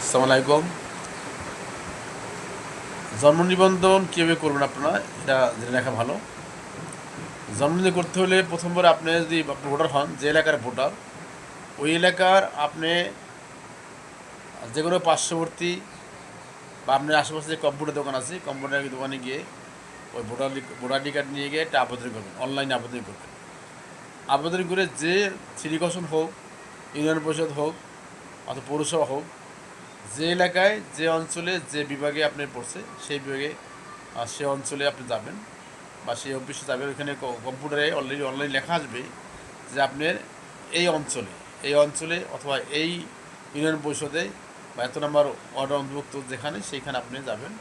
আসসালামু আলাইকুম। জন্ম নিবন্ধন কীভাবে করবেন আপনারা এটা জেনে রাখা ভালো। জন্ম নিবন্ধন করতে হলে প্রথমবার আপনি যদি ভোটার হন, যে এলাকার ভোটার ওই এলাকার আপনি যে কোনো পার্শ্ববর্তী বা আপনার আশেপাশে যে কম্পিউটার দোকান আছে কম্পিউটার দোকানে গিয়ে ওই ভোটার আইডি কার্ড নিয়ে গিয়ে একটা আবেদন করবেন, অনলাইনে আবেদন করবেন। আবেদন করে যে সিটি কর্পোরেশন হোক, ইউনিয়ন পরিষদ হোক অথবা পৌরসভা হোক, যে এলাকায় যে অঞ্চলে যে বিভাগে আপনি পড়ছে সেই বিভাগে সে অঞ্চলে আপনি যাবেন বা সেই অফিসে যাবেন। ওইখানে কম্পিউটারে অলরেডি অনলাইন লেখা আসবে যে আপনার এই অঞ্চলে অথবা এই ইউনিয়ন পরিষদে বা এত নম্বর ওয়ার্ড অন্তর্ভুক্ত যেখানে সেইখানে আপনি যাবেন।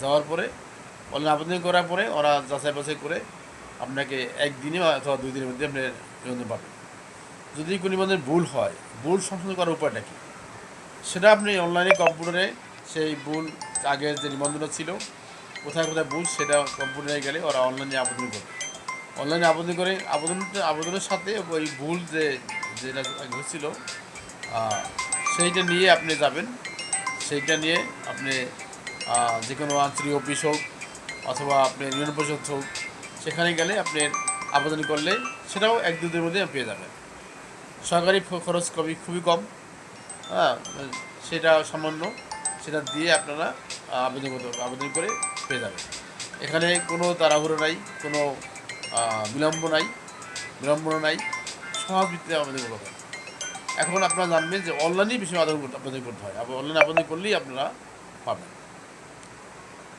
যাওয়ার পরে অনলাইন আবেদন করার পরে ওরা যাচাই বাছাই করে আপনাকে একদিনে অথবা 2 দিনের মধ্যে আপনি নিবন্ধন পাবেন। যদি কোনো নিবন্ধনের ভুল হয়, ভুল সংশোধন করার উপায়টা কী সেটা আপনি অনলাইনে কম্পিউটারে সেই ভুল আগের যে নিবন্ধন ছিল কোথায় কোথায় ভুল সেটা কম্পিউটারে গেলে ওরা অনলাইনে আবেদন করবে। অনলাইনে আবেদন করে আবেদনের সাথে ওই ভুল যেটা হয়েছিল সেইটা নিয়ে আপনি যাবেন। সেইটা নিয়ে আপনি যে কোনো আঞ্চলিক অফিস হোক অথবা আপনার ইউনিয়ন পরিষদ হোক সেখানে গেলে আপনি আবেদন করলে সেটাও 1-2 দিনের মধ্যে পেয়ে যাবেন। সরকারি খরচ খুবই কম। হ্যাঁ, সেটা সামান্য, সেটা দিয়ে আপনারা আবেদন করে পেয়ে যাবেন। এখানে কোনো তাড়াহুড়ো নাই, কোনো বিলম্বনা নাই, সহজ ভিত্তিতে আবেদন করতে হয়। এখন আপনারা জানবেন যে অনলাইনেই বেশি আবেদন করতে হয়। অনলাইনে আবেদন করলেই আপনারা পাবেন।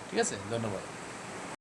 ঠিক আছে, ধন্যবাদ।